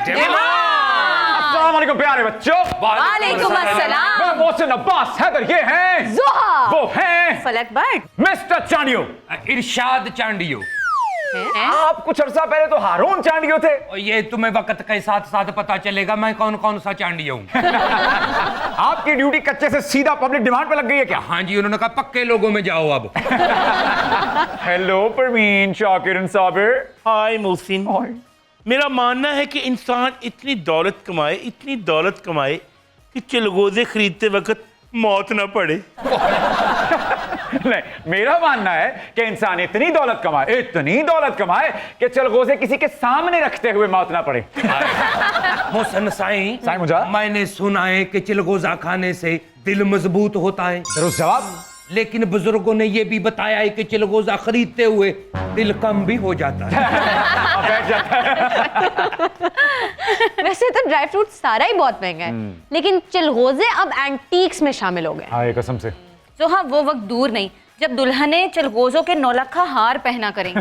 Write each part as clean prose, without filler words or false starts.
अस्सलाम वालेकुम प्यारे बच्चों। वालेकुम अस्सलाम। मैं मोहसिन अब्बास हैदर, ये हैं ज़ोहा, वो हैं फलक बट, मिस्टर चांडियो, इरशाद चांडियो। आप कुछ अरसा पहले तो हारून चांडियो थे। और ये तुम्हें वक्त के साथ साथ पता चलेगा मैं कौन कौन सा चांडियो हूँ। आपकी ड्यूटी कच्चे से सीधा पब्लिक डिमांड पे लग गई है क्या? हाँ जी, उन्होंने कहा पक्के लोगों में जाओ अब। Hello Parveen, Shakir and Sabir. Hi Mohsin, मेरा मानना है कि इंसान इतनी दौलत कमाए कि चिलगोजे खरीदते वक्त मौत ना पड़े। नहीं, मेरा मानना है कि इंसान इतनी दौलत कमाए कि चलगोजे किसी के सामने रखते हुए मौत ना पड़े। मोहसिन साईं मुझा, मैंने सुना है कि चिलगोजा खाने से दिल मजबूत होता है। दुरुस्त जवाब। लेकिन बुजुर्गों ने यह भी बताया है कि चिलगोजा खरीदते हुए दिल कम भी हो जाता है। बैठ जाता है। वैसे तो ड्राई फ्रूट सारा ही बहुत महंगा है, लेकिन चिलगोजे अब एंटीक्स में शामिल हो गए। हाँ, कसम से। तो हाँ, वो वक्त दूर नहीं जब दुल्हनें चिलगोजों के नौलखा हार पहना करेंगी।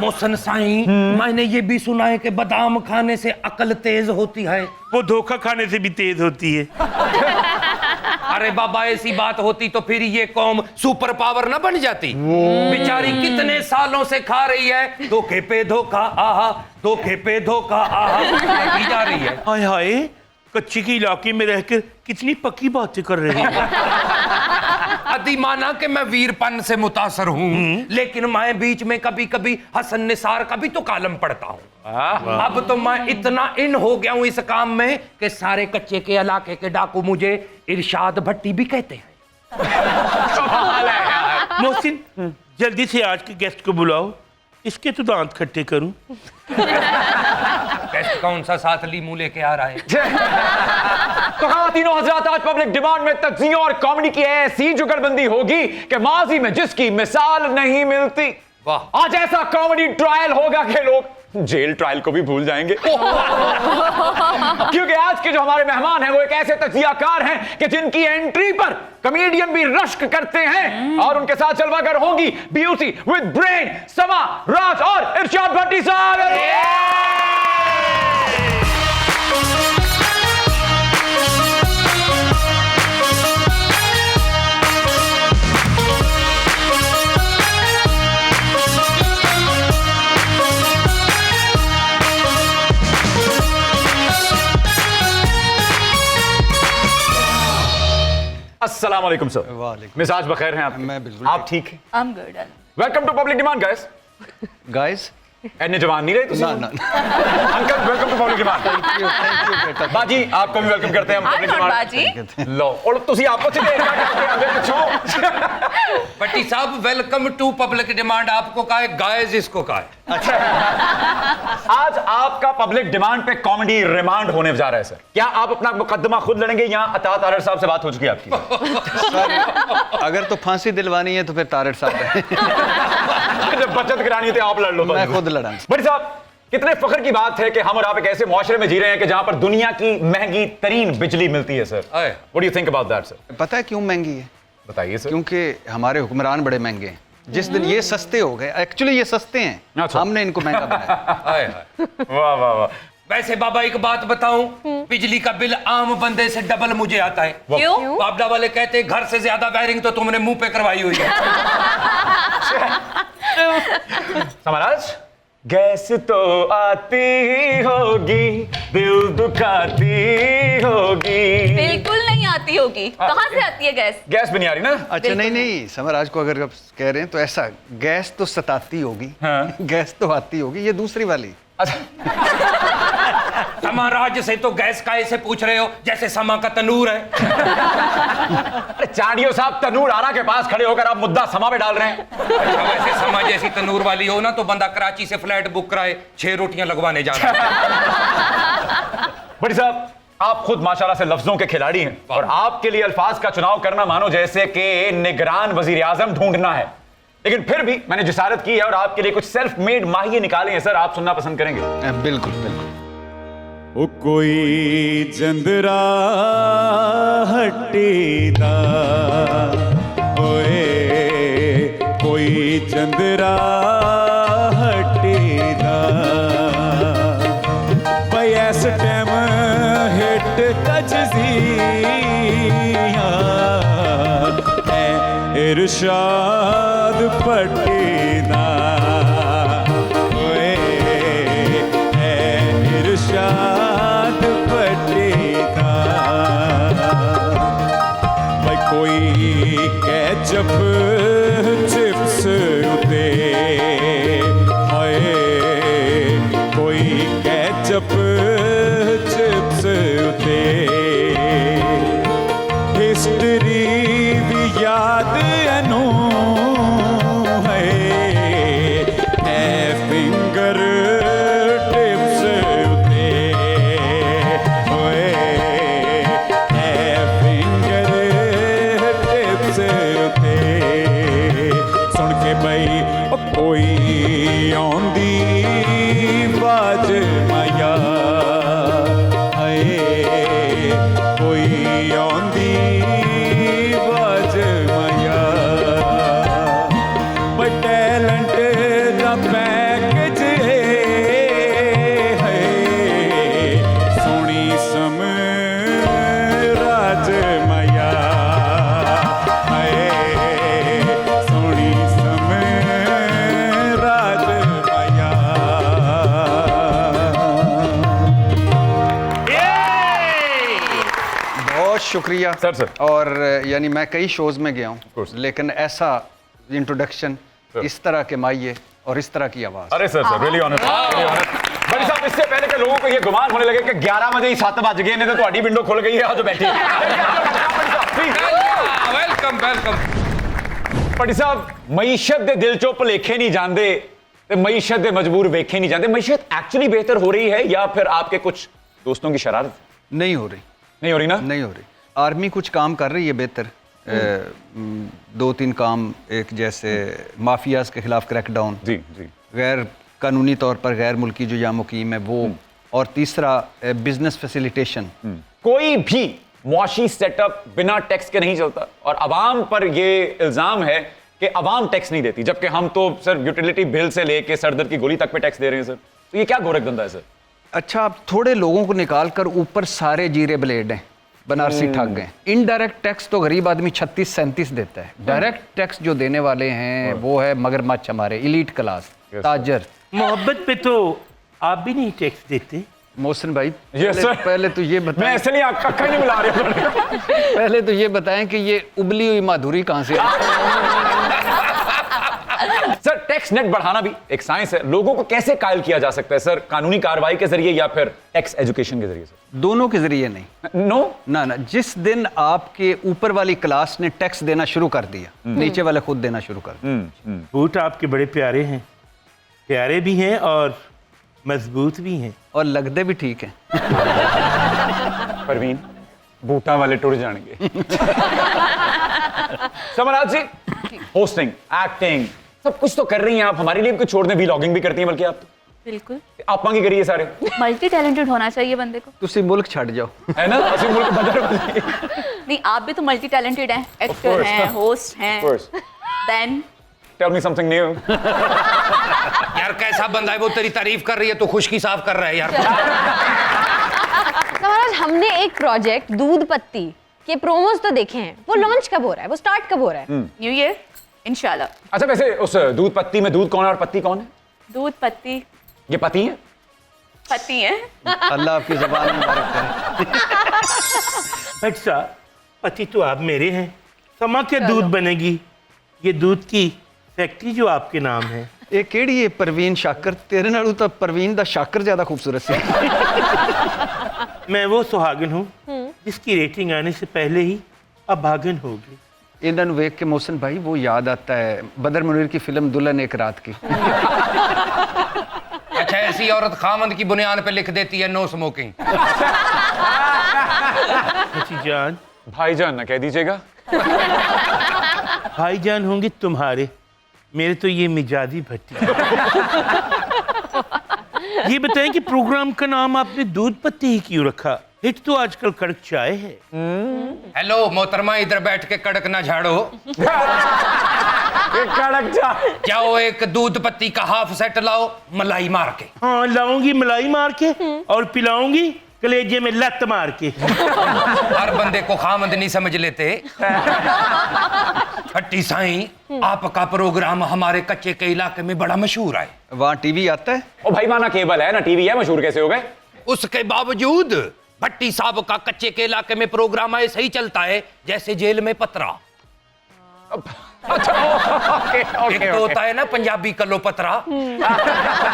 मोहसिन साईं, मैंने ये भी सुना है कि बादाम खाने से अकल तेज होती है। वो धोखा खाने से भी तेज होती है। अरे बाबा, ऐसी बात होती तो फिर ये कौम सुपर पावर ना बन जाती। बेचारी कितने सालों से खा रही है धोखे पे धोखा, आहा धोखे पे धोखा, आहा की जा रही है। हाय हाय, कच्ची के इलाके में रहकर कितनी पक्की बातें कर रही है। अदी माना कि मैं वीरपन से मुतासर हूँ, लेकिन मैं बीच में कभी कभी हसन निसार का भी तो कालम पढ़ता हूँ। अब तो मैं इतना इन हो गया हूँ इस काम में कि सारे कच्चे के इलाके के डाकू मुझे इरशाद भट्टी भी कहते हैं। मोहसिन, जल्दी से आज के गेस्ट को बुलाओ, इसके तो दांत खट्टे करूं। गेस्ट कौन सा साथ ली मुंह लेके आ रहा है? तो खातिनों हज़रात, आज पब्लिक डिमांड में तज्जिया और कॉमेडी की ऐसी जुगलबंदी होगी कि माजी में जिसकी मिसाल नहीं मिलती। वाह। आज ऐसा कॉमेडी ट्रायल होगा कि लोग जेल ट्रायल को भी भूल जाएंगे। क्योंकि आज के जो हमारे मेहमान हैं वो एक ऐसे तज्जियाकार हैं कि जिनकी एंट्री पर कॉमेडियन भी रश्क करते हैं, और उनके साथ चलवाकर होंगी ब्यूटी विद ब्रेन समा राज और इरशाद भट्टी साहब। अस्सलाम वालेकुम सर। वालेकुम। मिजाज बखैर हैं आप? मैं बिल्कुल आप ठीक हैं? I'm good. Welcome to public demand guys. Guys, एने जवान नहीं रहे तुसी? ना ना uncle, welcome to public demand. Thank you बेटा। बाजी, आपको भी वेलकम करते हैं हम पब्लिक डिमांड। बाजी, लो, और तुसी आपको सीधे भट्टी साहब, वेलकम टू पब्लिक डिमांड। आपको कहा है गाइस, इसको कहा है। आज आपका पब्लिक डिमांड पे कॉमेडी रिमांड होने जा रहा है सर। क्या आप अपना मुकदमा खुद लड़ेंगे या अता तारड़ साहब से बात हो चुकी है आपकी? सर, अगर तो फांसी दिलवानी है तो फिर तारड़ साहब। जब बचत करानी थी आप लड़ लो। मैं खुद लड़ा। बड़ी साहब, कितने फख्र की बात है कि हम और आप एक ऐसे मुआशरे में जी रहे हैं कि जहां पर दुनिया की महंगी तरीन बिजली मिलती है sir. What do you think about that sir? पता है क्यों महंगी है? बताइए सर। क्योंकि हमारे हुक्मरान बड़े महंगे हैं। जिस दिन ये सस्ते हो गए, एक्चुअली ये सस्ते हैं, अच्छा। हमने इनको महंगा बनाया। वाह वाह वाह। वैसे बाबा एक बात बताऊं, बिजली का बिल आम बंदे से डबल मुझे आता है। क्यों? बापडा वाले कहते हैं घर से ज्यादा वायरिंग तो तुमने मुंह पे करवाई हुई है। समाराज, गैस तो आती होगी, दिल दुखाती होगी। बिल्कुल नहीं आती होगी। कहाँ से आती है गैस? गैस भी नहीं आ रही ना? अच्छा, नहीं नहीं, समराज को अगर आप कह रहे हैं तो ऐसा, गैस तो सताती होगी, हाँ। गैस तो आती होगी, ये दूसरी वाली। समाराज से तो गैस का ऐसे पूछ रहे हो जैसे समा का तनूर है। अरे चांडियो साहब, तनूर आरा के पास खड़े होकर आप मुद्दा समा पे डाल रहे हैं। अच्छा, वैसे समा जैसी तनूर वाली हो ना तो बंदा कराची से फ्लैट बुक कराए, 6 रोटियां लगवाने जा रहा है। बड़ी साहब, आप खुद माशाल्लाह से लफ्जों के खिलाड़ी हैं, और आपके लिए अल्फाज का चुनाव करना मानो जैसे कि निगरान वजीर आजम ढूंढना है। लेकिन फिर भी मैंने जिसारत की है और आपके लिए कुछ सेल्फ मेड माहिए निकाले हैं सर, आप सुनना पसंद करेंगे? बिल्कुल बिल्कुल। ओ कोई जंदरा हट्टी दा ओए, कोई जंदरा हट्टी दा इस टाइम हिट कजजियां इरशाद पट्टीदा ओए इरशाद पट्टीदा भाई कोई कैचअप चिप्स उते हाय कोई कैचअप चिप्स उते हिस्ट्री भी याद एनू है फिंगर टिप्स उते होए फिंगर टिप्स उते सुन के बई कोई आंदी बाज माया हाय कोई आंदी बाज माया बट टैलेंट दा पैकेज है सोनी सम राज माया हाय सोनी सम राज माया बहुत शुक्रिया सर, सर। और यानी मैं कई शोज में गया हूँ course. लेकिन ऐसा इंट्रोडक्शन इस तरह के माइये और इस तरह की आवाज़ अरे सर सर रियली ऑनर बड़ी साहब इससे पहले के लोगों को ये गुमान होने लगे कि 11 बजे ही 7 बज गए नहीं तो तुम्हारी विंडो खुल गई है जो बैठी है वेलकम वेलकम बड़ी साहब मईशत दे दिल चो भुलेखे नहीं जाते ते मईशत दे मजबूर वेखे नहीं जाते मईशत एक्चुअली बेहतर हो रही है या फिर आपके कुछ दोस्तों की शरारत नहीं हो रही नहीं हो रही ना नहीं हो रही आर्मी कुछ काम कर रही है बेहतर 2-3 काम एक जैसे माफियाज के खिलाफ क्रैकडाउन जी जी गैर कानूनी तौर पर गैर मुल्की जो या मुकीम है वो और तीसरा बिजनेस फैसिलिटेशन कोई भी मुआशी सेटअप बिना टैक्स के नहीं चलता और अवाम पर ये इल्जाम है कि अवाम टैक्स नहीं देती जबकि हम तो सर यूटिलिटी बिल से लेके सरदर्द की गोली तक पे टैक्स दे रहे हैं सर तो ये क्या गोरख धंधा है सर अच्छा आप थोड़े लोगों को निकाल कर ऊपर सारे जीरे ब्लेड हैं बनारसी ठग गए इनडायरेक्ट टैक्स तो गरीब आदमी 36-37 देता है डायरेक्ट टैक्स जो देने वाले हैं वो है मगरमच्छ हमारे इलीट क्लास ताजर मोहब्बत पे तो आप भी नहीं टैक्स देते मोहसिन भाई Yes, sir. पहले तो ये मैं बताएं इसलिए अक्का नहीं मिला रहा हूं पहले तो ये बताएं कि ये उबली हुई माधुरी कहाँ से आई? सर टैक्स नेट बढ़ाना भी एक साइंस है लोगों को कैसे कायल किया जा सकता है सर कानूनी कार्रवाई के जरिए या फिर टैक्स एजुकेशन के जरिए सर दोनों के जरिए नहीं नो ना ना जिस दिन आपके ऊपर वाली क्लास ने टैक्स देना शुरू कर दिया नीचे वाले खुद देना शुरू कर दिया बूट आपके बड़े प्यारे हैं प्यारे भी हैं और मजबूत भी हैं और लगते भी ठीक है परवीन बूटा वाले टुट जाएंगे समराज जी होस्टिंग एक्टिंग सब कुछ तो कर रही हैं आप हमारे लिए भी कुछ छोड़ दें व्लॉगिंग भी करती हैं बल्कि आप तो बिल्कुल आप मांगी करिए सारे मल्टी टैलेंटेड होना चाहिए बंदे को तुसी मुल्क छड़ जाओ है ना असली मुल्क बदल नहीं आप भी तो मल्टी टैलेंटेड हैं एक्टर course. हैं होस्ट हैं course. Then tell me something new यार कैसा बंदा है वो तेरी तारीफ कर रही है तो खुशकी साफ कर रहा है यार महाराज हमने एक प्रोजेक्ट दूध पत्ती के प्रोमोज तो देखे हैं वो लॉन्च कब हो रहा है वो स्टार्ट कब हो रहा है न्यू ईयर इंशाल्लाह अच्छा वैसे उस दूध पत्ती में दूध कौन है और पत्ती कौन है दूध पत्ती ये पति है पत्ती है अल्लाह आपकी ज़बान मुबारक करे भट्ट साहब पति तो आप मेरे हैं समा के दूध बनेगी ये दूध की फैक्ट्री जो आपके नाम है ये केड़ी है परवीन शाकर तेरे नालों तो परवीन दा शाकर ज्यादा खूबसूरत सी मैं वो सुहागन हूँ जिसकी रेटिंग आने से पहले ही अभागन होगी इन्हों वेख के मोहसिन भाई वो याद आता है बदर मुनीर की फिल्म दुल्हन एक रात की अच्छा ऐसी औरत खामंद की बुनियाद पे लिख देती है नो स्मोकिंग अच्छी जान भाईजान ना कह दीजिएगा भाईजान होंगे तुम्हारे मेरे तो ये मिजाजी भट्टी ये बताएं कि प्रोग्राम का नाम आपने दूध पत्ती ही क्यों रखा हिट तो आजकल कड़क चाय है हेलो मोहतरमा इधर बैठ के कड़क ना झाड़ो कड़क चा। जाओ एक दूध पत्ती का हाफ सेट लाओ मलाई मार के। हाँ लाऊंगी मलाई मार के और पिलाऊंगी कलेजे में लत मार के। हर बंदे को खामद नहीं समझ लेते। भट्टी साईं, आपका प्रोग्राम हमारे कच्चे के इलाके में बड़ा मशहूर है। वहाँ टीवी आता है? ओ भाई माना केबल है ना टीवी है, मशहूर कैसे हो गए? उसके बावजूद भट्टी साहब का कच्चे के इलाके में प्रोग्राम ऐसे ही चलता है जैसे जेल में पतरा। अच्छा एक तो होता है ना पंजाबी कलो पतरा,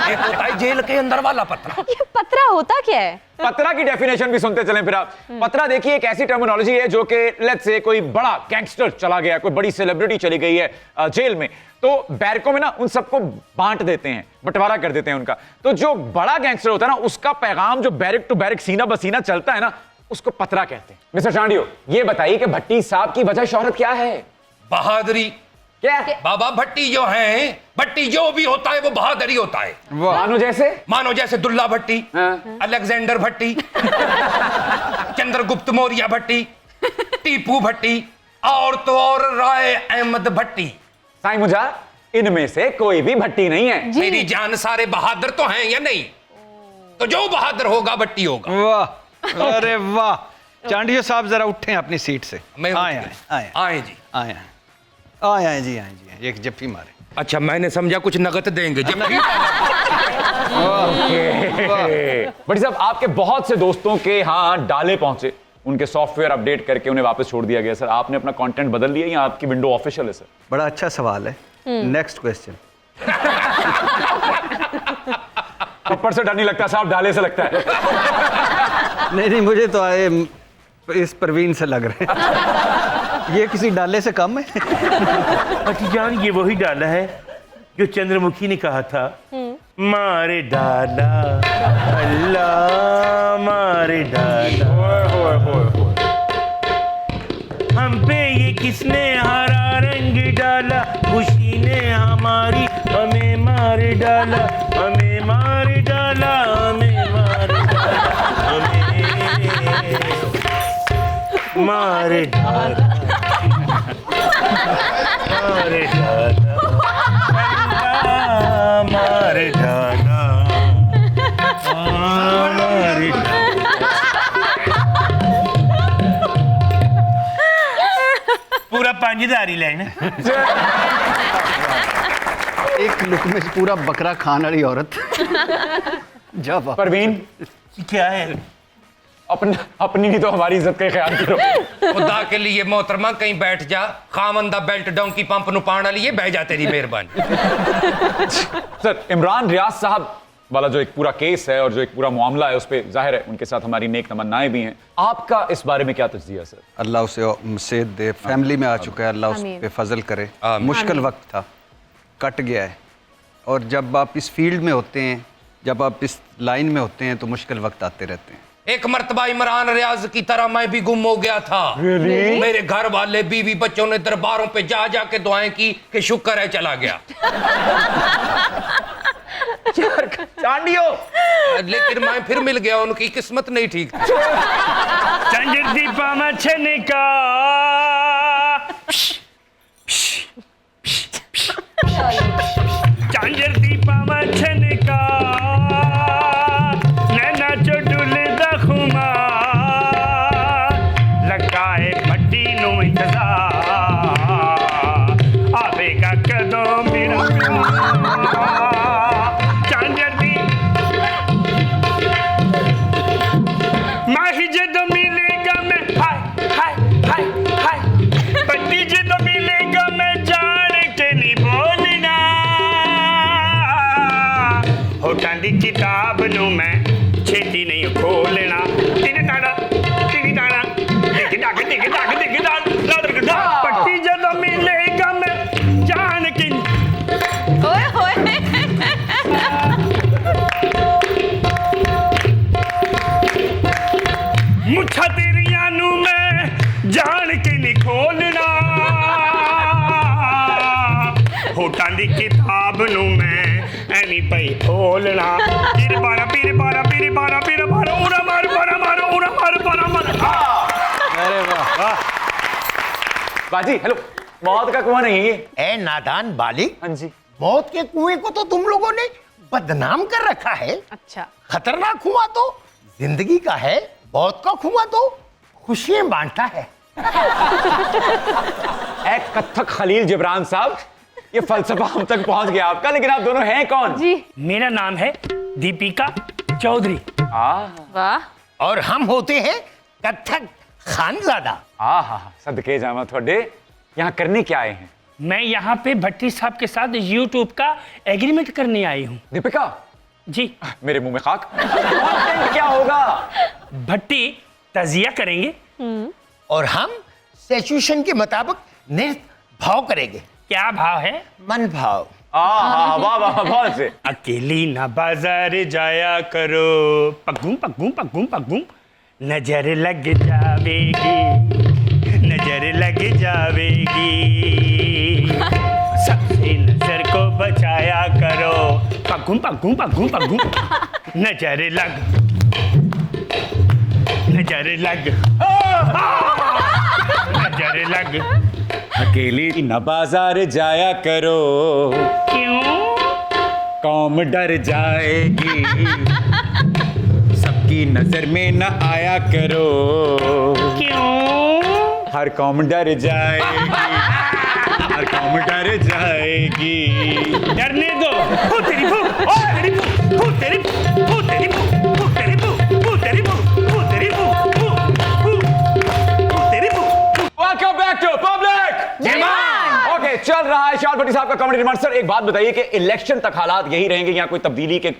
एक होता है जेल के अंदर वाला पतरा। ये पतरा होता क्या है? पतरा की डेफिनेशन भी सुनते चलें फिर आप। पतरा देखिए एक ऐसी टर्मिनोलॉजी है जो कि लेट्स से कोई बड़ा गैंगस्टर चला गया, कोई बड़ी सेलिब्रिटी चली गई है जेल में, तो बैरकों में ना उन सबको बांट देते हैं, बंटवारा कर देते हैं उनका। तो जो बड़ा गैंगस्टर होता है ना, उसका पैगाम जो बैरक टू बैरक सीना बसीना चलता है ना, उसको पतरा कहते हैं। मिस्टर चांडियो, ये बताइए कि भट्टी साहब की वजह शोहरत क्या है? बहादुरी। क्या? बाबा भट्टी जो हैं, भट्टी जो भी होता है वो बहादुरी होता है। मानो जैसे दुल्ला भट्टी, अलेक्जेंडर भट्टी, चंद्रगुप्त मौर्य भट्टी, टीपू भट्टी और तो और राय अहमद भट्टी। साईं मुझा, इनमें से कोई भी भट्टी नहीं है। मेरी जान सारे बहादुर तो हैं या नहीं? तो जो बहादुर होगा भट्टी होगा। वाह, अरे वाह। चांडियो साहब जरा उठे अपनी सीट से। आए जी, आए जी, एक जप्पी मारे। अच्छा मैंने समझा कुछ नगद देंगे जब बड़ी साहब, आपके बहुत से दोस्तों के यहाँ डाले पहुंचे, उनके सॉफ्टवेयर अपडेट करके उन्हें वापस छोड़ दिया गया सर। आपने अपना कंटेंट बदल लिया या आपकी विंडो ऑफिशियल है सर? बड़ा अच्छा सवाल है। Next question. ऊपर से डर नहीं लगता साहब, डाले से लगता है। नहीं, मुझे तो आए इस परवीन से लग रहे हैं। ये किसी डाले से कम है? अच्छी जान, ये वही डाला है जो चंद्रमुखी ने कहा था, मारे डाला अल्लाह मारे डाला। हम पे ये किसने हरा रंग डाला, खुशी ने हमारी हमें मार डाला, हमें मार डाला, हमें मार डाला, हमें मार डाला, मार डाला, मार डाला, मार डाला। पूरा पांचदारी लाइन। एक लुक में पूरा बकरा खान वाली औरत। जब परवीन, क्या है? अपनी नहीं तो हमारी इज्जत का ख्याल करो। खुदा के लिए मोहतरमा कहीं बैठ जा, खामंदा बेल्ट डोंकी पंप नु पाना लिए बह जा, तेरी मेहरबानी। सर, इमरान रियाज साहब वाला जो एक पूरा केस है और जो एक पूरा मामला है, उस पे जाहिर है उनके साथ हमारी नेक तमन्नाएं भी हैं। आपका इस बारे में क्या तज्जिया सर? अल्लाह उसे सेहत दे, फैमिली में आ चुका है, अल्लाह उस पे फजल करे। मुश्किल वक्त था, कट गया है। और जब आप इस फील्ड में होते हैं, जब आप इस लाइन में होते हैं, तो मुश्किल वक्त आते रहते हैं। एक मर्तबा इमरान रियाज की तरह मैं भी गुम हो गया था। मेरे घर वाले बीवी बच्चों ने दरबारों पे जा जा के दुआएं की कि शुक्र है चला गया। चांडियो, लेकिन मैं फिर मिल गया, उनकी किस्मत नहीं ठीक थी। चंजर दीपा मछने का चंजर दीपा मछने का नैना चो डुलदा खुमा लगाए भट्टी नु इंतजार आवेगा कदों मेरा चंजर दी माही जदों मिलेगा मैं हाय हाय हाय हाय भट्टी जदों मिलेगा मैं जान के नहीं बोलना होठां दी किताब नू मैं छेती नहीं खोलना तिन ताड़ा दिख डाक पट्टी जदों मिलेगा मैं जान के ओए होए मुछा तेरिया नू मैं जान के नहीं खोलना होठां दी किताब नू मैं एनी पई खोलना पीर बारा पीर बारा पीर बारा पीर बारा उड़ा मार बारा मारो उड़ा मार बारा मार। अरे वाह, बाजी हेलो, मौत का कुआं नहीं है। ए नादान बालिक, हाँ जी। मौत के कुएं को तो तुम लोगों ने बदनाम कर रखा है। अच्छा, खतरनाक कुआं तो जिंदगी का है, मौत का कुआं तो खुशियां बांटता है। ए कत्थक खलील जिब्रान साहब, ये फलसफा हम तक पहुंच गया आपका, लेकिन आप दोनों हैं कौन? जी। मेरा नाम है दीपिका चौधरी। वाह। और हम होते हैं कत्थक खानजादा। सदके जामा थोड़े, यहाँ करने क्या आए हैं? मैं यहाँ पे भट्टी साहब के साथ YouTube का एग्रीमेंट करने आई हूँ। दीपिका, जी। मेरे मुंह में खाक। कंटेंट क्या होगा? भट्टी तजिया करेंगे और हम सिचुएशन के मुताबिक नृत्य भाव करेंगे। क्या भाव है? मन भाव। वाह वाह वाह, बहुत से। अकेली ना बाजार जाया करो, पगुम पगुम पगुम पगुम, नजर लग जावेगी, नजर लग जावेगी, सबसे नजर को बचाया करो, पगुम पगुम पगुम पगुम, नजर लग, नजर लग, नजर लग। अकेली न बाजार जाया करो, क्यों? कौम डर जाएगी, सबकी नजर में न आया करो, क्यों? हर कौम डर जाएगी, हर कौम डर जाएगी। डरने दो। फू तेरी फू, ओ तेरी फू, फू तेरी फू, फू तेरी फू, फू तेरी फू, फू तेरी फू, फू तेरी फू, फू, फू, फू तेरी फू। Welcome back to Public Demand। Okay, चल रहा है शान भट्टी साहब का कॉमेडी डिमांड। सर एक बात बताइए कि इलेक्शन तक हालात यही रहेंगे या कोई तब्दीली के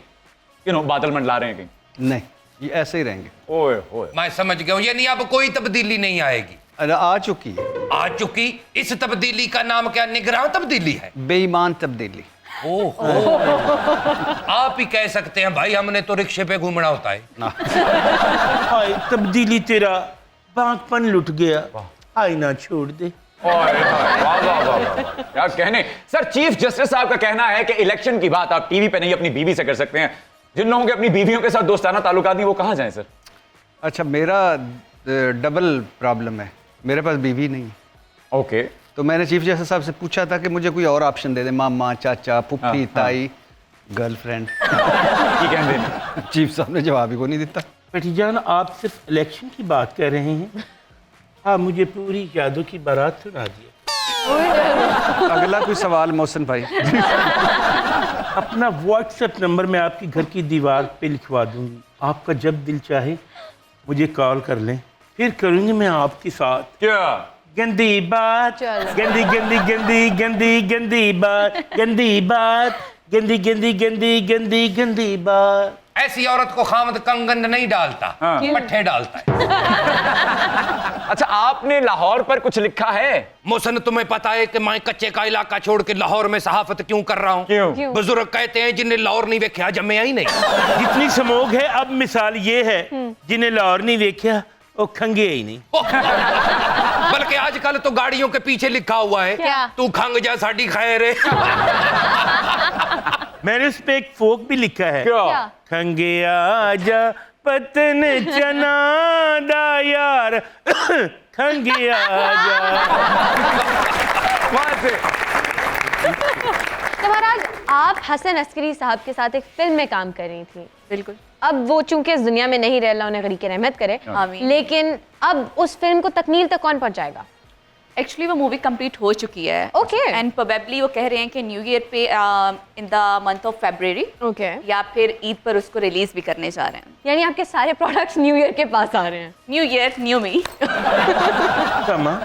बादल मंडला रहे हैं कहीं? नहीं, ये ऐसे ही रहेंगे। ओए ओए, मैं समझ गया हूं, यानी अब कोई तब्दीली नहीं आएगी। अरे आ चुकी है आ चुकी। इस तब्दीली का नाम क्या निगरान तब्दीली है? बेईमान तब्दीली। ओहो, आप ही कह सकते हैं भाई, हमने तो रिक्शे पे घूमना होता है। हाय तब्दीली तेरा बांकपन लुट गया, आईना छोड़ दे। वाह वाह वाह वाह, क्या कहने। सर चीफ जस्टिस साहब का कहना है कि इलेक्शन की बात आप टीवी पे नहीं अपनी बीवी से कर सकते हैं। जिन लोगों के अपनी बीवियों के साथ दोस्ताना ताल्लुकात नहीं, वो कहाँ जाएं सर? अच्छा, मेरा डबल प्रॉब्लम है, मेरे पास बीवी नहीं है। ओके, तो मैंने चीफ जस्टिस साहब से पूछा था कि मुझे कोई और ऑप्शन दे दे, मामा, चाचा, पुप्पी, ताई, गर्लफ्रेंड। की कहते चीफ साहब ने जवाब ही को नहीं देता। भतीजान, आप सिर्फ इलेक्शन की बात कर रहे हैं, आप मुझे पूरी यादों की बारात सुना दिया। अगला कोई सवाल मोहसिन भाई। अपना व्हाट्सएप नंबर मैं आपकी घर की दीवार पे लिखवा दूंगी, आपका जब दिल चाहे मुझे कॉल कर लें, फिर करूंगी मैं आपके साथ क्या? गंदी बात, गंदी गंदी गंदी गंदी गंदी बात, गंदी बात, गंदी गंदी गंदी गंदी गंदी बात। ऐसी औरत को खामद कंगन नहीं डालता, पट्टे डालता है। अच्छा, आपने लाहौर पर कुछ लिखा है? मोहसिन, तुम्हें पता है कि मैं कच्चे का इलाका छोड़ के लाहौर में सहाफत क्यों कर रहा हूँ? क्यों? बुजुर्ग कहते हैं जिन्हें लाहौर नहीं वेख्या जमे ही नहीं। जितनी समोग है, अब मिसाल ये है, जिन्हें लाहौर नहीं देखा वो खंगे ही नहीं। बल्कि आजकल तो गाड़ियों के पीछे लिखा हुआ है, क्या? तू खंग जा साडी खैर है। मैंने उस पे एक फोक भी लिखा है, क्या? खंगे आजा पतन चना दा यार, खंगे आजा। वहां से तो महाराज, आप हसन अस्करी साहब के साथ एक फिल्म में काम कर रही थी। बिल्कुल। अब वो चूंकि इस दुनिया में नहीं रह रहा, उन्हें गरीब की रहमत करे, आमीन। लेकिन अब उस फिल्म को तकमील तक कौन पहुंचाएगा? एक्चुअली वो मूवी कंप्लीट हो चुकी है। Okay. एंड प्रोबेबली वो कह रहे हैं कि न्यू ईयर पे in the month of February okay, या फिर ईद पर उसको रिलीज भी करने जा रहे हैं। यानी आपके सारे प्रोडक्ट्स न्यू ईयर के पास आ रहे हैं। न्यू ईयर न्यू मी। कमा,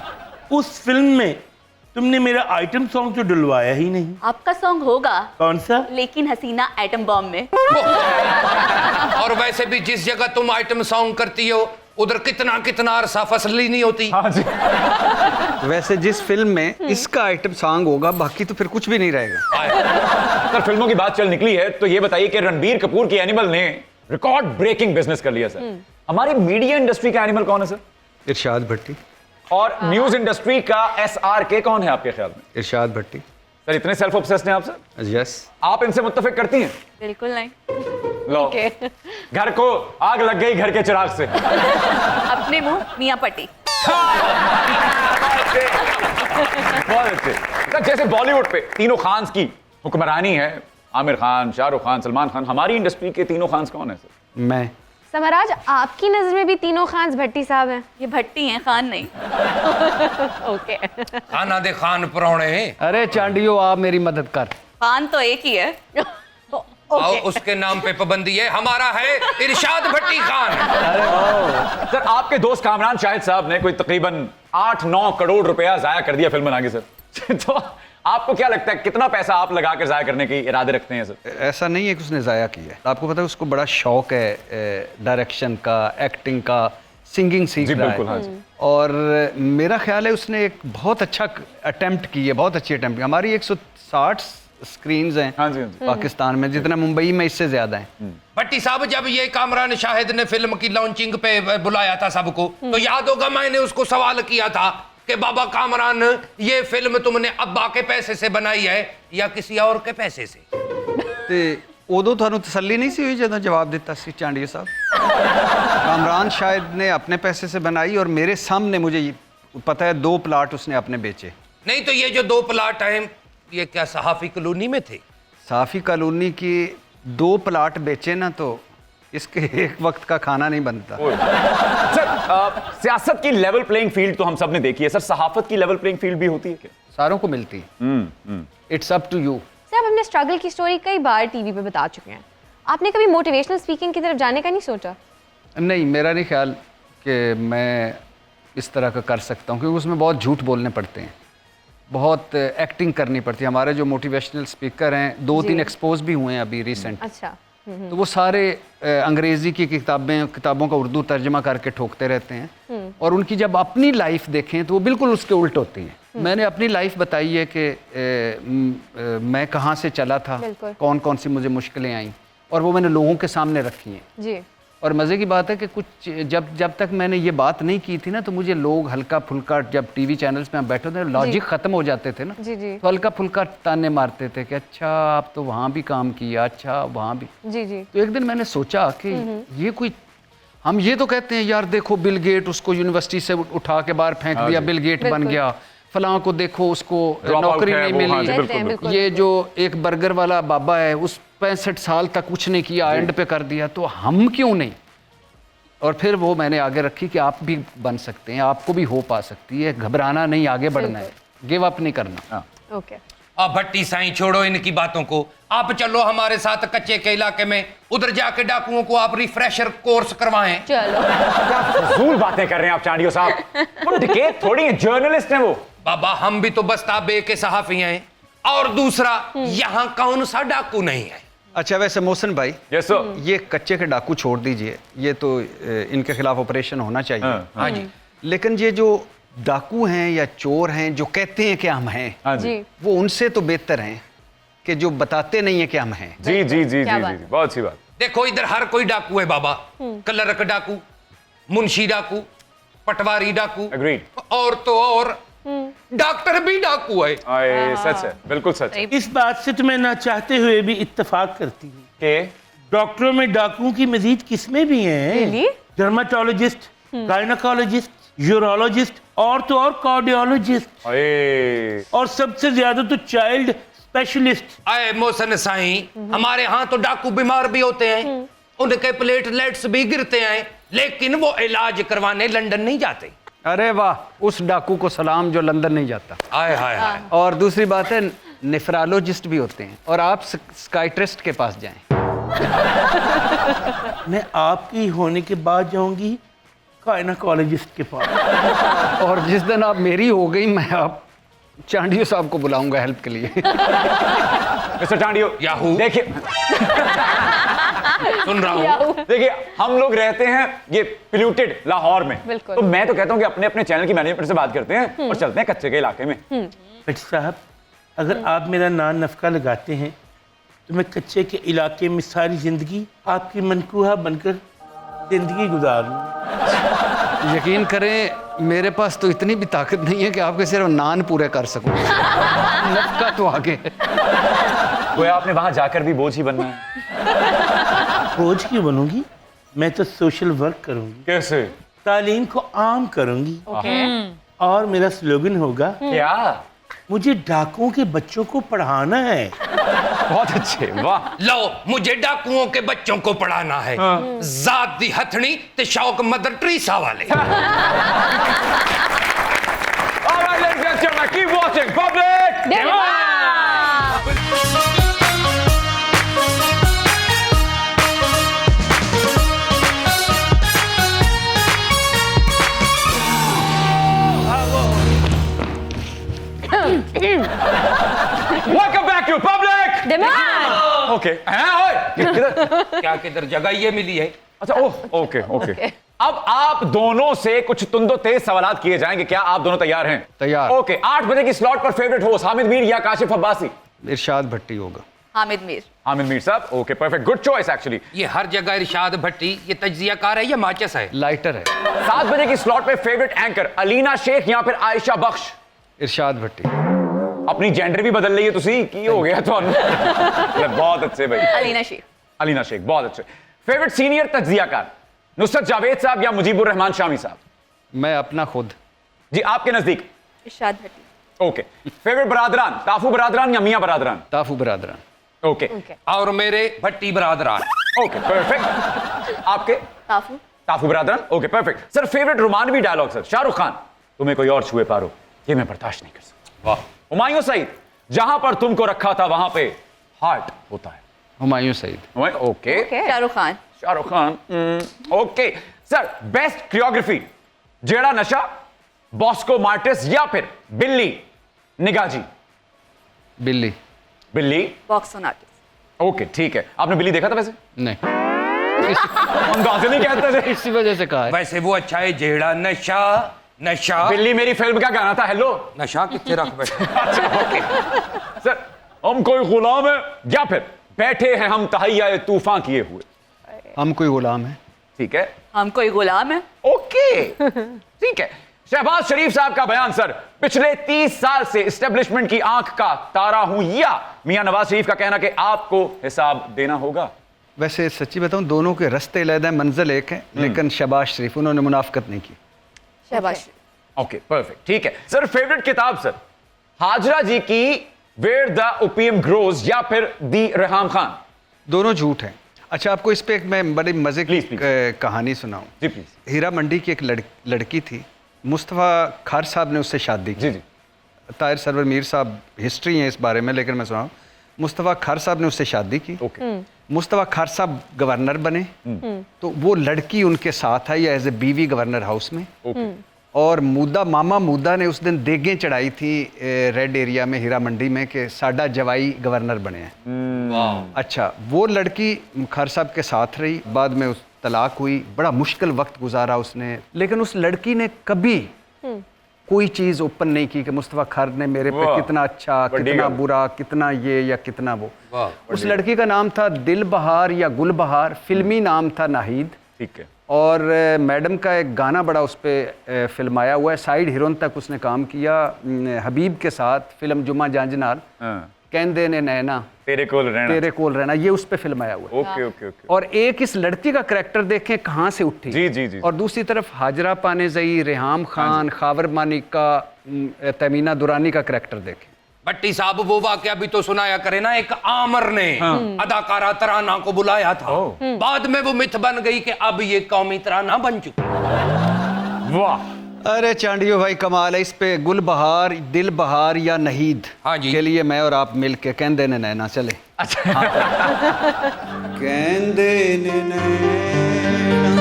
उस फिल्म में तुमने मेरा आइटम सॉन्ग तो डलवाया ही नहीं। आपका सॉन्ग होगा, कौन सा? लेकिन हसीना एटम बॉम्ब में। और वैसे भी जिस जगह तुम आइटम सॉन्ग करती हो उधर कितना कितना अरसा फसल ही नहीं होती। हाँ जी। वैसे जिस फिल्म में इसका आइटम सॉन्ग होगा, बाकी तो फिर कुछ भी नहीं रहेगा। सर फिल्मों की बात चल निकली है तो ये बताइए कि रणबीर कपूर की एनिमल ने रिकॉर्ड ब्रेकिंग बिजनेस कर लिया सर। हमारी मीडिया इंडस्ट्री का एनिमल कौन है सर? इरशाद भट्टी। और न्यूज इंडस्ट्री का SRK कौन है आपके ख्याल में? इरशाद भट्टी। सर इतने सेल्फ ऑब्सेस्ड हैं आप सर? यस। आप इनसे मुत्तफिक करती हैं? बिल्कुल नहीं। लो, घर को आग लग गई घर के चिराग से। अपने मुंह मियां पट्टी। बहुत अच्छे। सर जैसे बॉलीवुड पे तीनों खान्स की हुक्मरानी है, आमिर खान, शाहरुख खान, सलमान खान, हमारी इंडस्ट्री के तीनों खान्स कौन है सर? मैं। समराज, आपकी नजर में भी तीनों खान्स भट्टी साहब हैं? ये भट्टी हैं, खान नहीं। ओके। खाना दे खान परौणे। अरे चांडियो, आप मेरी मदद कर। खान तो एक ही है। और उसके नाम पे पाबंदी है, हमारा है इरशाद भट्टी खान। सर आपके दोस्त कामरान शाहिद साहब ने कोई तकरीबन 8-9 करोड़ रुपया जाया कर दिया फिल्म बनाने सर। तो आपको क्या लगता है कितना पैसा आप लगा कर जाया करने के इरादे रखते हैं सर? ऐसा नहीं है कि उसने ज़ाया किया है। आपको पता है उसको बड़ा शौक है डायरेक्शन का, एक्टिंग का, सिंगिंग सीख जी रहा बिल्कुल, है। हाँ जी। और मेरा ख्याल है उसने एक बहुत अच्छा अटेम्प्ट की है, बहुत अच्छी अटेम्प्ट की। हमारी 160 स्क्रीन्स हैं हाँ जी, हाँ जी। पाकिस्तान में, जितना मुंबई में इससे ज़्यादा हैं। भट्टी साहब, जब ये कामरान शाहिद ने फिल्म की लॉन्चिंग पे बुलाया था सबको, तो याद होगा मैंने उसको सवाल किया था कि बाबा कामरान, ये फिल्म तुमने अब्बा के पैसे से बनाई है या किसी और के पैसे से? तो उदो थानू तसल्ली नहीं सी हुई जब जवाब दिता सी चांडिया साहब? कामरान शाहिद ने अपने पैसे से बनाई और मेरे सामने, मुझे पता है 2 प्लाट उसने अपने बेचे। नहीं तो ये जो 2 प्लाट हैं, ये क्या सहाफी कॉलोनी में थे? साफी कॉलोनी की 2 प्लाट बेचे ना तो इसके एक वक्त का खाना नहीं बनता। सर सियासत की लेवल प्लेइंग फील्ड तो हम सब ने देखी है सर, सहाफत की लेवल प्लेइंग फील्ड भी होती है क्या? सारों को मिलती है। It's up to you. Sir, आप अपने स्ट्रगल की स्टोरी कई बार टीवी पे बता चुके हैं। आपने कभी मोटिवेशनल स्पीकिंग की तरफ जाने का नहीं सोचा? नहीं, मेरा नहीं ख्याल कि मैं इस तरह का कर सकता हूँ, क्योंकि उसमें बहुत झूठ बोलने पड़ते हैं, बहुत एक्टिंग करनी पड़ती है। हमारे जो मोटिवेशनल स्पीकर हैं 2-3 एक्सपोज भी हुए हैं अभी रिसेंट। अच्छा। तो वो सारे अंग्रेज़ी की किताबों का उर्दू तर्जमा करके ठोकते रहते हैं, और उनकी जब अपनी लाइफ देखें तो वो बिल्कुल उसके उल्ट होती है। मैंने अपनी लाइफ बताई है कि मैं कहाँ से चला था, कौन कौन सी मुझे मुश्किलें आईं, और वो मैंने लोगों के सामने रखी हैं जी। और मज़े की बात है कि कुछ जब तक मैंने ये बात नहीं की थी ना, तो मुझे लोग हल्का फुल्का, जब टीवी चैनल्स पे हम बैठे थे, लॉजिक ख़त्म हो जाते थे ना, जी जी तो हल्का फुल्का ताने मारते थे कि अच्छा आप तो वहाँ भी काम किया, अच्छा वहाँ भी। जी जी। तो एक दिन मैंने सोचा कि ये कोई, हम ये तो कहते हैं यार देखो बिल गेट, उसको यूनिवर्सिटी से उठा के बाहर फेंक दिया, बिल गेट बन गया, फलां को देखो उसको नौकरी नहीं मिली, ये जो एक बर्गर वाला बाबा है उस 65 साल तक कुछ नहीं किया, एंड पे कर दिया, तो हम क्यों नहीं? और फिर वो मैंने आगे रखी कि आप भी बन सकते हैं, आपको भी होप आ सकती है, घबराना नहीं, आगे बढ़ना है, गिव अप नहीं करना। ओके। अब भट्टी साईं छोड़ो इनकी बातों को, आप चलो हमारे साथ कच्चे के इलाके में, उधर जाके डाकुओं को आप रिफ्रेशर कोर्स करवाएं। चलो। क्या फजूल बातें कर रहे हैं आप चांडियो साहब, वो डकैत थोड़ी है, जर्नलिस्ट हैं वो। बाबा हम भी तो बस्ता बे के सहाफी हैं, और दूसरा यहाँ कौन सा डाकू नहीं है? अच्छा वैसे मोहसिन भाई, यस सर, ये कच्चे के डाकू छोड़ दीजिए, ये तो इनके खिलाफ ऑपरेशन होना चाहिए। हाँ जी। लेकिन ये जो डाकू हैं या चोर हैं जो कहते हैं कि हम हैं, हाँ जी, वो उनसे तो बेहतर हैं कि जो बताते नहीं है कि हम हैं। जी जी जी क्या जी बात जी, बहुत अच्छी बात। देखो इधर हर कोई डाकू है बाबा, क्लर्क डाकू, मुंशी डाकू, पटवारी डाकू, Agreed. और तो और डॉक्टर भी डाकू है। आए, सच है, बिल्कुल सच है इस बात से तो मैं ना चाहते हुए भी इत्तेफाक करती हूँ। कि डॉक्टरों में डाकुओं की मजीद किस्में भी हैं। Really? डर्माटोलॉजिस्ट, गायनोकोलॉजिस्ट, यूरोलॉजिस्ट और तो और कार्डियोलॉजिस्ट, आए, और सबसे ज्यादा तो चाइल्ड स्पेशलिस्ट। आए मोहसिन साईं, हमारे यहाँ तो डाकू बीमार भी होते हैं, उनके प्लेटलेट्स भी गिरते हैं, लेकिन वो इलाज करवाने लंदन नहीं जाते। अरे वाह, उस डाकू को सलाम जो लंदन नहीं जाता। आए हाय हाय। और दूसरी बात है, नेफ्रोलॉजिस्ट भी होते हैं, और आप स्काइट्रिस्ट के पास जाएं। मैं आपकी होने के बाद जाऊंगी गायनोकोलॉजिस्ट के पास। और जिस दिन आप मेरी हो गई, मैं आप चांडियो साहब को बुलाऊंगा हेल्प के लिए। Mister Chandio, Yahoo. देखिए सुन रहा हूँ। देखिए, हम लोग रहते हैं ये पोल्यूटेड लाहौर में, बिल्कुल। तो मैं तो कहता हूँ कि अपने अपने चैनल की मैनेजमेंट से बात करते हैं और चलते हैं कच्चे के इलाके में। भट्टी साहब, अगर आप मेरा नान नफका लगाते हैं तो मैं कच्चे के इलाके में सारी जिंदगी आपकी मनकूहा बनकर जिंदगी गुजार लूँ। यकीन करें, मेरे पास तो इतनी भी ताकत नहीं है कि आपके सिर्फ नान पूरे कर सकूं। नफका तो आगे। गोया आपने वहां जाकर भी बोझ ही बनना है। बोझ क्यों बनूंगी? मैं तो सोशल वर्क करूंगी, कैसे? तालीम को आम करूंगी, और मेरा स्लोगन होगा क्या? मुझे डाकुओं के बच्चों को पढ़ाना है। बहुत अच्छे, वाह। लो मुझे डाकुओं के बच्चों को पढ़ाना है। जात दी हथनी ते शौक मदर ट्रीसा वाले। All right, ladies and gentlemen, keep watching Public Demand. Welcome back to Public demand. Okay. किधर? क्या किधर जगह ये मिली है? अच्छा, ओह, ओके, ओके। अब आप दोनों से कुछ तुंदो तेज सवालात किए जाएंगे। क्या आप दोनों तैयार हैं? तैयार। ओके, 8 बजे की स्लॉट पर फेवरेट होस्ट हामिद मीर या काशिफ अब्बासी? इरशाद भट्टी होगा। हामिद मीर। हामिद मीर साहब, okay, perfect, good choice actually. ये हर जगह इरशाद भट्टी, ये तज्जियाकार है या माचिस है? लाइटर है। 7 बजे की स्लॉट पे फेवरेट एंकर अलीना शेख या फिर आयशा बख्श? इरशाद भट्टी। अपनी जेंडर भी बदल रही है तुसी, की हो गया तो बहुत अच्छे भाई। अलीना शेख। अलीना शेख, बहुत अच्छे। फेवरेट सीनियर तज्जियाकार नुसरत जावेद साहब या मुजीबुर रहमान शामी साहब? मैं अपना खुद। जी, आपके नजदीक? इरशाद भट्टी। ओके। फेवरेट बरादरान ताफू बरादरान या मियां बरादरान? ताफू बरादरान। ओके, और मेरे भट्टी बरादरान। Okay, perfect. आपके? ताफू। ताफू बरादरान, ओके, परफेक्ट। सर फेवरेट रोमानवी डायलॉग सर? शाहरुख खान, तुम्हें कोई और छुए पारो, ये मैं बर्दाश्त नहीं कर सकता। वाह। हुमायूं सईद, जहां पर तुमको रखा था वहां पे हार्ट होता है। Humayun Saeed. Okay. Shahrukh Khan. Shahrukh Khan, okay. Sir best choreography जेड़ा नशा, बॉस्को मार्टिस या फिर बिल्ली निगाजी? बिल्ली। बिल्ली, बॉक्स ऑन आर्टिस्ट। ओके, ठीक है। आपने बिल्ली देखा था वैसे? नहीं, अंदाजे नहीं कहते थे। इसी वजह से कहा है। वैसे वो अच्छा है जेड़ा नशा नशा। बिल्ली मेरी फिल्म का गाना था, हेलो। नशा कितने रख बैठे? सर हम कोई गुलाम है या फिर बैठे हैं हम तहैया तूफान किए हुए? हम कोई गुलाम है। ठीक है, हम कोई गुलाम है। ओके, ठीक है। शहबाज शरीफ साहब का बयान सर, पिछले 30 साल से एस्टेब्लिशमेंट की आंख का तारा हूं, या मियां नवाज शरीफ का कहना कि आपको हिसाब देना होगा? वैसे सच्ची बताऊं, दोनों के रास्ते अलग हैं, मंजिल एक है, लेकिन शहबाज शरीफ उन्होंने मुनाफकत नहीं की। शहबाज। ओके, परफेक्ट, ठीक है। सर फेवरेट किताब सर, हाजरा जी की वेयर द ओपियम ग्रोज या फिर दी रेहाम खान? दोनों झूठ हैं। अच्छा, आपको इस पे एक मैं बड़ी मजे की Please, please. कहानी सुनाऊं। जी प्लीज। हीरा मंडी की एक लड़की थी, मुस्तफ़ा खार साहब ने उससे शादी की। जी जी। ताहिर सरवर मीर साहब हिस्ट्री है इस बारे में, लेकिन मैं सुनाऊं, मुस्तफ़ा खार साहब ने उससे शादी की। ओके। मुस्तफ़ा खार साहब गवर्नर बने, तो वो लड़की उनके साथ आई एज ए बीवी गवर्नर हाउस में। ओके। और मामा मूदा ने उस दिन देगें चढ़ाई थी रेड एरिया में, हीरा मंडी में, कि साडा जवाई गवर्नर बने हैं। अच्छा, वो लड़की खार साहब के साथ रही, बाद में उस तलाक हुई, बड़ा मुश्किल वक्त गुजारा उसने, लेकिन उस लड़की ने कभी कोई चीज़ ओपन नहीं की कि मुस्तफ़ा खार ने मेरे पे वाह, कितना अच्छा, कितना गल। बुरा, कितना ये या कितना वो। वाह, उस लड़की का नाम था दिल बहार या गुल बहार, फिल्मी नाम था नाहिद। ठीक है। और मैडम का एक गाना बड़ा उस पर फिल्माया हुआ है, साइड हीरोइन तक उसने काम किया हबीब के साथ, फिल्म जुमा जांजनाल, कहंदे ने नैना तेरे कोल रहना। तेरे कोल रहना, ये उस पे फिल्माया हुआ है। Okay okay okay. और एक इस लड़की का करैक्टर देखें कहाँ से उठी। जी, जी, जी। और दूसरी तरफ हाजरा पानेजई, रेहाम खान, खावर मानिका, तमीना दुरानी का करैक्टर देखें। भट्टी साहब वो वाकया भी तो सुनाया करे ना, एक आमर ने अदाकारा तराना को बुलाया था, बाद में वो मिथ बन गई कि अब ये कौमी तराना बन चुका। वाह, अरे चांडियो भाई कमाल है। इस पे गुल बहार, दिल बहार या नहीद हाँ जी। के लिए मैं और आप मिल के कहंदे ने नैना चले। अच्छा। कहंदे ने नैना,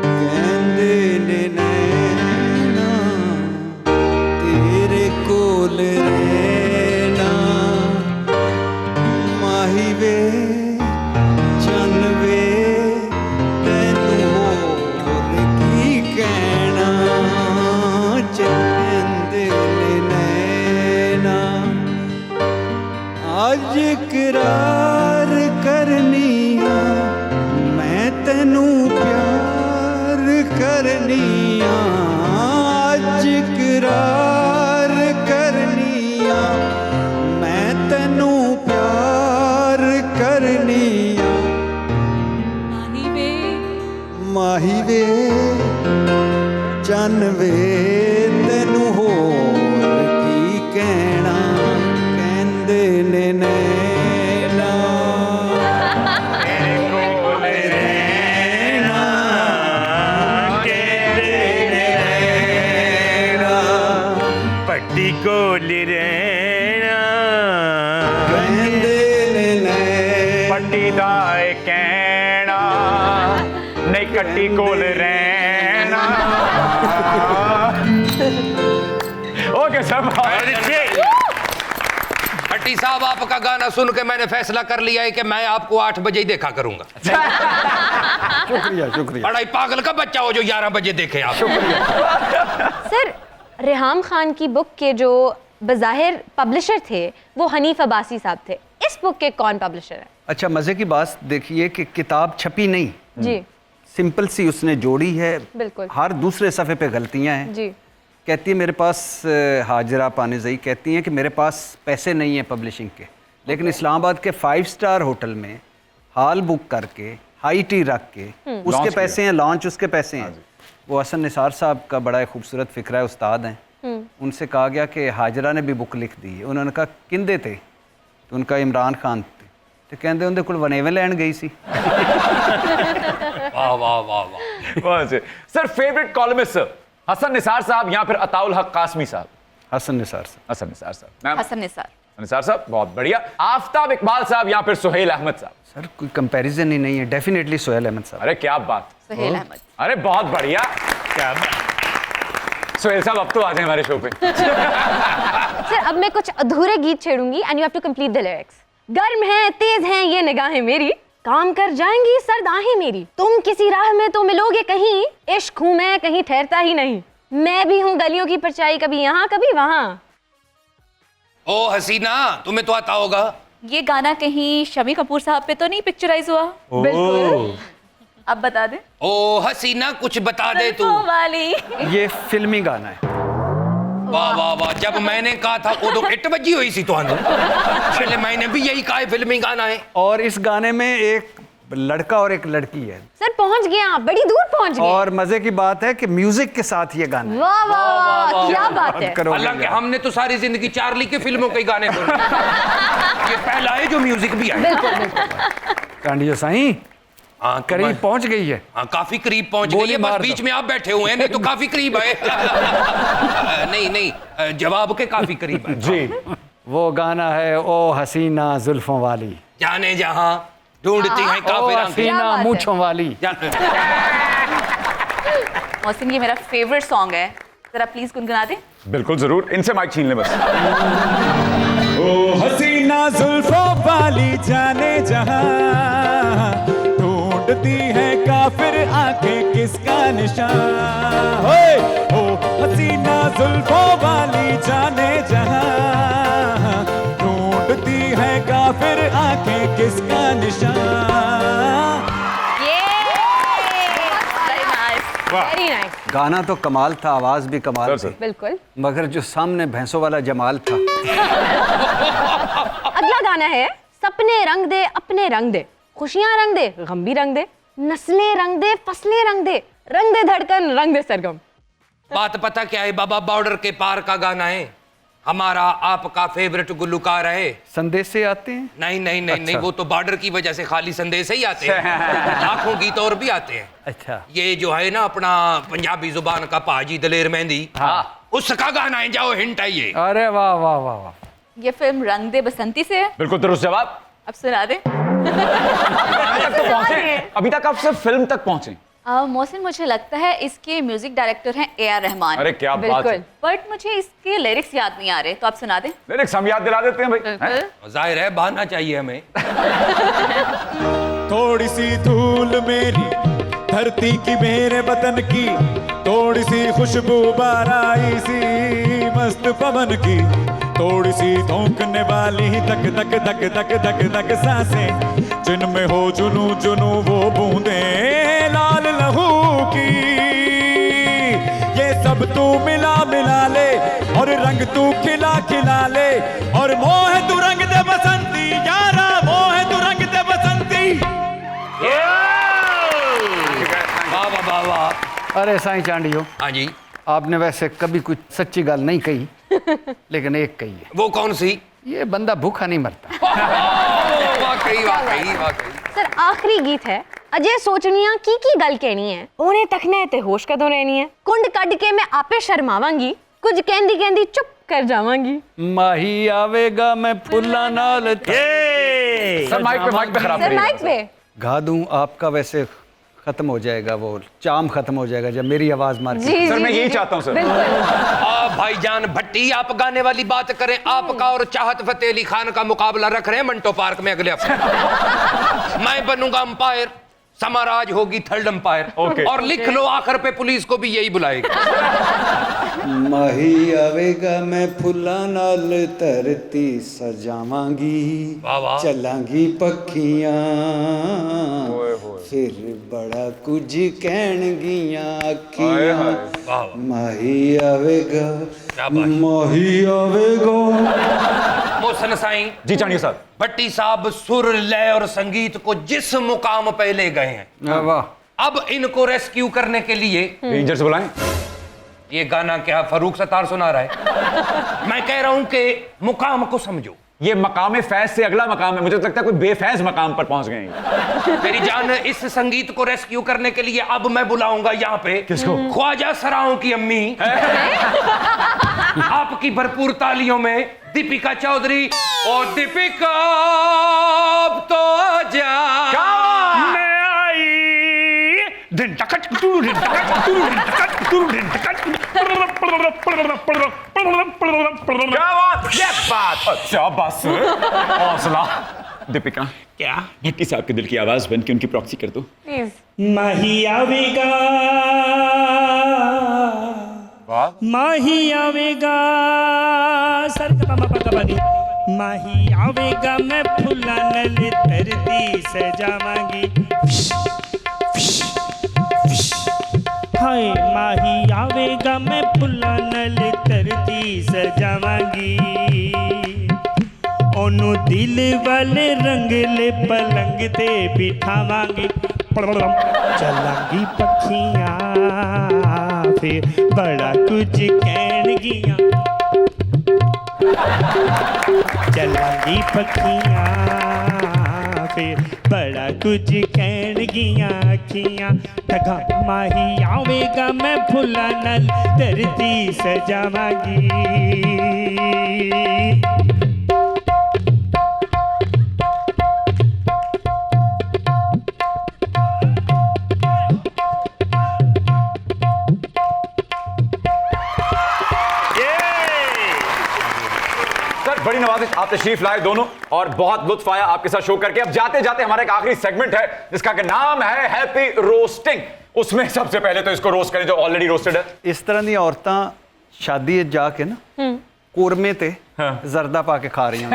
कहंदे ने नैना, तेरे कोल रहना, माही वे चन वे, तैनू होर की कहना, कहंदे ने नैना, आज इकरार करनिया, मैं तेनू प्यार करनिया, आज इकरार करनिया, मैं तेनू प्यार करनिया, माही वे चन वे, तेनू होर की कोल रहना पट्टी दा कहना नहीं कट्टी कोल रहना। ओके सर, भट्टी साहब, आपका गाना सुन के मैंने फैसला कर लिया है कि मैं आपको 8 बजे ही देखा करूंगा। शुक्रिया शुक्रिया। बड़ा ही पागल का बच्चा हो जो 11 बजे देखे आप। सर, रेहाम खान की बुक के जो बज़ाहिर पब्लिशर थे वो हनीफ अब्बासी साहब थे। इस बुक के कौन पब्लिशर है? अच्छा, मज़े की बात देखिए कि किताब छपी नहीं, जी सिंपल सी उसने जोड़ी है। बिल्कुल। हर दूसरे सफ़े पे गलतियां हैं। जी। कहती है मेरे पास, हाजरा पानीज़ई कहती हैं कि मेरे पास पैसे नहीं हैं पब्लिशिंग के, लेकिन इस्लामाबाद के 5 स्टार होटल में हॉल बुक करके हाई टी रख के उसके पैसे हैं, लॉन्च उसके पैसे हैं। वो हसन निसार साहब का बड़ा खूबसूरत फ़िक्रा है, उस्ताद हैं। उनसे कहा गया कि हाजरा ने भी बुक लिख दी है। उन्होंने कहा किंदे थे, तो उनका इमरान खान थे, तो कहते उनके कोल वनेवे लैन गई सी। वाह वाह वाह वाह। Sir favourite columnist sir, Hasan Nisar sahab या फिर अताउल हक कासमी साहब? हसन निसार साहब। हसन निसार साहब। हसन निसार। निसार साहब बहुत बढ़िया। आफताब इकबाल साहब या फिर सुहेल अहमद साहब? सर कोई कंपैरिजन ही नहीं है, डेफिनेटली सोहेल अहमद साहब। अरे क्या बात, सुहेल अहमद। अरे बहुत बढ़िया। क्या बात। सुहेल साहब अब तो आ जाए हमारे शो पे। सर, अब मैं कुछ अधूरे गीत छेड़ूंगी and you have to complete the lyrics. गर्म है, तेज हैं ये निगाहें मेरी, काम कर जाएंगी सर्द आहें मेरी, तुम किसी राह में तो मिलोगे कहीं, इश्क हूं मैं कहीं ठहरता ही नहीं, मैं भी हूं गलियों की परछाई, कभी यहाँ कभी वहां। ओ हसीना, तुम्हें तो आता होगा। ये गाना कहीं शमी कपूर साहब पे तो नहीं पिक्चराइज हुआ? बिल्कुल। अब बता दे। ओ हसीना कुछ बता दे तू। जुल्फों वाली। ये फिल्मी गाना है। वाह वाह वाह। जब मैंने कहा था वो तो हिट बजी हुई सी तो पहले मैंने भी यही कहा है फिल्मी गाना है। और इस गाने में एक लड़का और एक लड़की है। सर पहुंच गए आप, बड़ी दूर पहुंच गए। और मजे की बात है कि म्यूजिक के साथ ये गाना है। वाह वाह, क्या बात है। हालांकि हमने तो सारी जिंदगी चार्ली के फिल्मों के गाने सुने। ये पहला है जो म्यूजिक भी आया। बिल्कुल बिल्कुल। कांडियो साईं हाँ करीब पहुंच गई है। हाँ काफी करीब पहुंच गई है, बस बीच में आप बैठे हुए हैं, नहीं तो काफी करीब है। नहीं नहीं, जवाब के काफी करीब है जी। वो गाना है ओ हसीना जुल्फों वाली, जाने जहां ढूंढती हैं ओ काफिर आंखें। हसीना मूंछों वाली। मोहसिन, ये मेरा फेवरेट सॉन्ग है, जरा प्लीज गुनगुना दे। बिल्कुल जरूर, इनसे माइक छीन ले बस। ओ हसीना जुल्फों वाली जाने जहां, ढूंढती है काफिर आंखें किसका निशान। ओ हसीना जुल्फों वाली जाने जहां, ढूंढती है काफिर आंखें किसका निशान। Very nice. गाना तो कमाल था, आवाज भी कमाल थी, बिल्कुल। मगर जो सामने भैंसों वाला जमाल था। अगला गाना है सपने रंग दे अपने रंग दे, खुशियां रंग दे गम भी रंग दे, नस्लें रंग दे फसलें रंग दे धड़कन रंग दे सरगम। बात पता क्या है बाबा, बॉर्डर के पार का गाना है, हमारा आपका फेवरेट गुलकार है। संदेश से आते हैं? नहीं नहीं नहीं अच्छा। नहीं, वो तो बॉर्डर की वजह से खाली संदेश ही आते हैं। लाखों गीत और भी आते हैं। अच्छा। ये जो है ना अपना पंजाबी जुबान का पाजी दलेर मेहंदी, हाँ। उसका गाना है, जाओ हिंट है ये। अरे वाह वाह वाह वाह। ये फिल्म रंग दे बसंती से है। बिल्कुल दुरुस्त जवाब। अब सुना दे। अभी तक आप सिर्फ फिल्म तक पहुंचे। मोहसिन, मुझे लगता है इसके म्यूजिक डायरेक्टर हैं ए आर रहमान। अरे क्या बात है। बट मुझे इसके लिरिक्स याद नहीं आ रहे, तो आप सुना दें। लिरिक्स हम याद दिला देते हैं भाई। बिल्कुल। जाहिर है बहाना चाहिए हमें। थोड़ी सी धूल मेरी धरती की मेरे वतन की, थोड़ी सी खुशबू बाराई सी मस्त पवन की, थोड़ी सी धोंकने वाली धक धक धक धक धक धक सांसें, जिनमें हो जुनू जुनू वो बूंदें लाल लहू की। ये सब तू मिला मिला ले और रंग तू खिला खिला ले, और मोह तू रंग दे बसंती यारा, मोह तू रंग दे बसंती। वाह वाह वाह वाह। अरे साईं चांडियो, हाँ जी। आपने वैसे कभी कुछ सच्ची गल नहीं कही, लेकिन एक कही है। वो कौन सी? ये बंदा भूखा नहीं मरता। वाकई वाकई वाकई। सर आखिरी गीत है, अजय सोचनिया की गल कहनी है, ओने तकने ते होश कदों रहनी है, कुंड कड के मैं आपे शर्मावांगी, कुछ कहंदी कहंदी चुप कर जावांगी। माही आवेगा मैं फुल्ला नाल ये सर माइक पे खराब सर करिए। माइक पे गा दूं आपका वैसे खत्म हो जाएगा, वो चाम खत्म हो जाएगा जब मेरी आवाज मार के। जी सर जी, मैं यही जी, चाहता हूं सर। बिल्कुल। भाईजान भट्टी, आप गाने वाली बात करें, आपका और चाहत फतेह अली खान का मुकाबला रख रहे हैं मंटो पार्क में अगले हफ्ते। मैं बनूंगा अंपायर, समाराज होगी थर्ड अंपायर। ओके। और लिख लो आखिर पे पुलिस को भी यही बुलाएगी। माही आवेगा मैं फुल्ला नाल धरती सजावांगी, वाह वाह। चलांगी पखियां फिर बड़ा कुछ कहणगियां अखियां। माही आवेगा, क्या बात। माही आवेगा। मोहसन साईं जी चाणिया साहब। भट्टी साहब सुर, लय और संगीत को जिस मुकाम पे ले गए हैं, वाह। अब इनको रेस्क्यू करने के लिए रेंजर से बुलाएं। ये गाना क्या फरूक सत्तार सुना रहा है? मैं कह रहा हूं कि मुकाम को समझो। ये मकाम फैज से अगला मकाम है, मुझे तो लगता है कोई बेफैज मकाम पर पहुंच गए हैं। मेरी जान, इस संगीत को रेस्क्यू करने के लिए अब मैं बुलाऊंगा यहाँ पे किसको? ख्वाजा सराओं की अम्मी। आपकी भरपूर तालियों में दीपिका चौधरी। और दीपिका अब तो आजा। मैं आई दिन टकट टू दिन टकट टू दिन टकट टू दिन टकट। क्या बात, ये बात। अच्छा बस हौसला। दीपिका, क्या भट्टी साहब के दिल की आवाज बन के उनकी प्रॉक्सी कर दो। प्लीज। माही आवेगा, माही आवेगा, सर माही आवेगा मैं फुल्ला नल धरती सजावांगी। हाय माही आवेगा मैं फुल्ला नल धरती सजावांगी। ओनू दिल वाले रंगले पलंग ते बिठावांगी। चलांगी पखियां फिर बड़ा कुछ कहणगियां। चलांगी पखियां फिर बड़ा कुछ कहणगियां अखियां। ठगा माही आवेगा मैं फुल्ला नल धरती सजावांगी। बड़ी नवाजिश, आप तशरीफ लाए दोनों और बहुत लुत्फ आया आपके साथ शो करके। अब जाते जाते हमारा एक आखिरी सेगमेंट है जिसका कि नाम है हैप्पी रोस्टिंग। उसमें सबसे पहले तो इसको रोस्ट करें जो ऑलरेडी रोस्टेड है। इस तरह दी औरतां शादी जाके ना कोरमे ते जर्दा पा के खा रही हैं।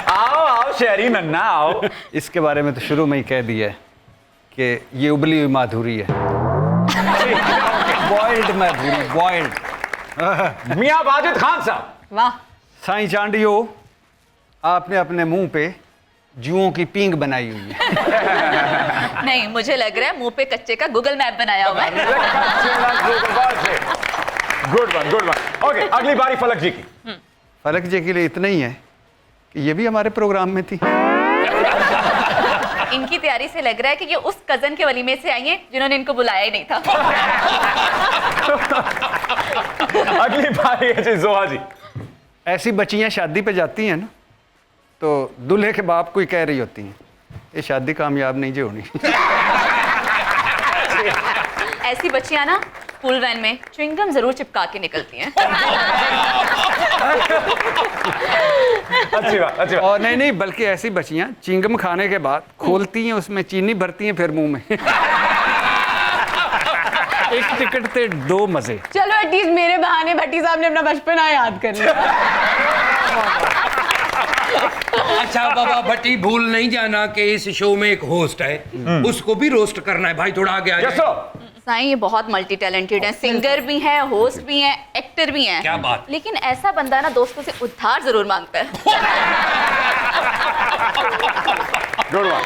आओ आओ शहरी नन्ना आओ। इसके बारे में तो शुरू में ही कह दिया है कि ये उबली हुई माधुरी है। बॉइल्ड माधुरी, बॉइल्ड। मियां वाजिद खान साहब। वाह। साईं चांडियो, आपने अपने मुंह पे जुओं की पींग बनाई हुई है। नहीं, मुझे लग रहा है मुंह पे कच्चे का गूगल मैप बनाया हुआ है। Good one, good one. Okay, अगली बारी फलक जी की। फलक जी के लिए इतना ही है कि ये भी हमारे प्रोग्राम में थी। इनकी तैयारी से लग रहा है कि ये उस कजन के वलीमे से आई हैं जिन्होंने इनको बुलाया ही नहीं था। अगली बारी है जी जोहा जी। ऐसी बच्चियां शादी पे जाती हैं ना तो दूल्हे के बाप को ही कह रही होती हैं ये शादी कामयाब नहीं जो होनी। ऐसी बच्चियां ना स्कूल वैन में च्युइंगम जरूर चिपका के निकलती हैं। अच्छी बात, अच्छी बात। और नहीं, बल्कि ऐसी बच्चियां चिंगम खाने के बाद खोलती हैं, उसमें चीनी भरती हैं, फिर मुंह में। एक टिकट थे दो मजे। चलो एटलीस्ट मेरे बहाने भट्टी साहब ने अपना बचपना याद कर लिया। अच्छा बाबा भट्टी, भूल नहीं जाना कि इस शो में एक होस्ट है, उसको भी रोस्ट करना है भाई। थोड़ा आगे आ यस जाए। सर। साईं ये बहुत मल्टी टैलेंटेड है, सिंगर भी हैं, होस्ट भी हैं, एक्टर भी हैं। क्या बात। लेकिन ऐसा बंदा ना दोस्तों से उधार जरूर मांगता है। Good one.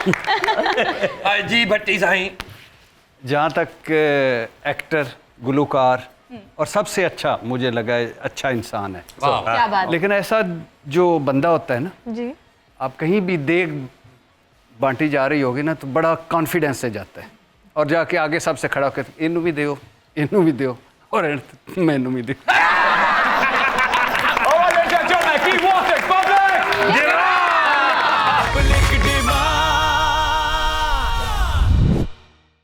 जी भट्टी साईं, जहाँ तक एक्टर, गुलूकार और सबसे अच्छा मुझे लगा है, अच्छा इंसान है। क्या बात। लेकिन ऐसा जो बंदा होता है ना, जी। आप कहीं भी देख बांटी जा रही होगी ना तो बड़ा कॉन्फिडेंस से जाता है और जाके आगे सबसे खड़ा होकर इनू भी दो, इनू भी दो, और मैनू भी दे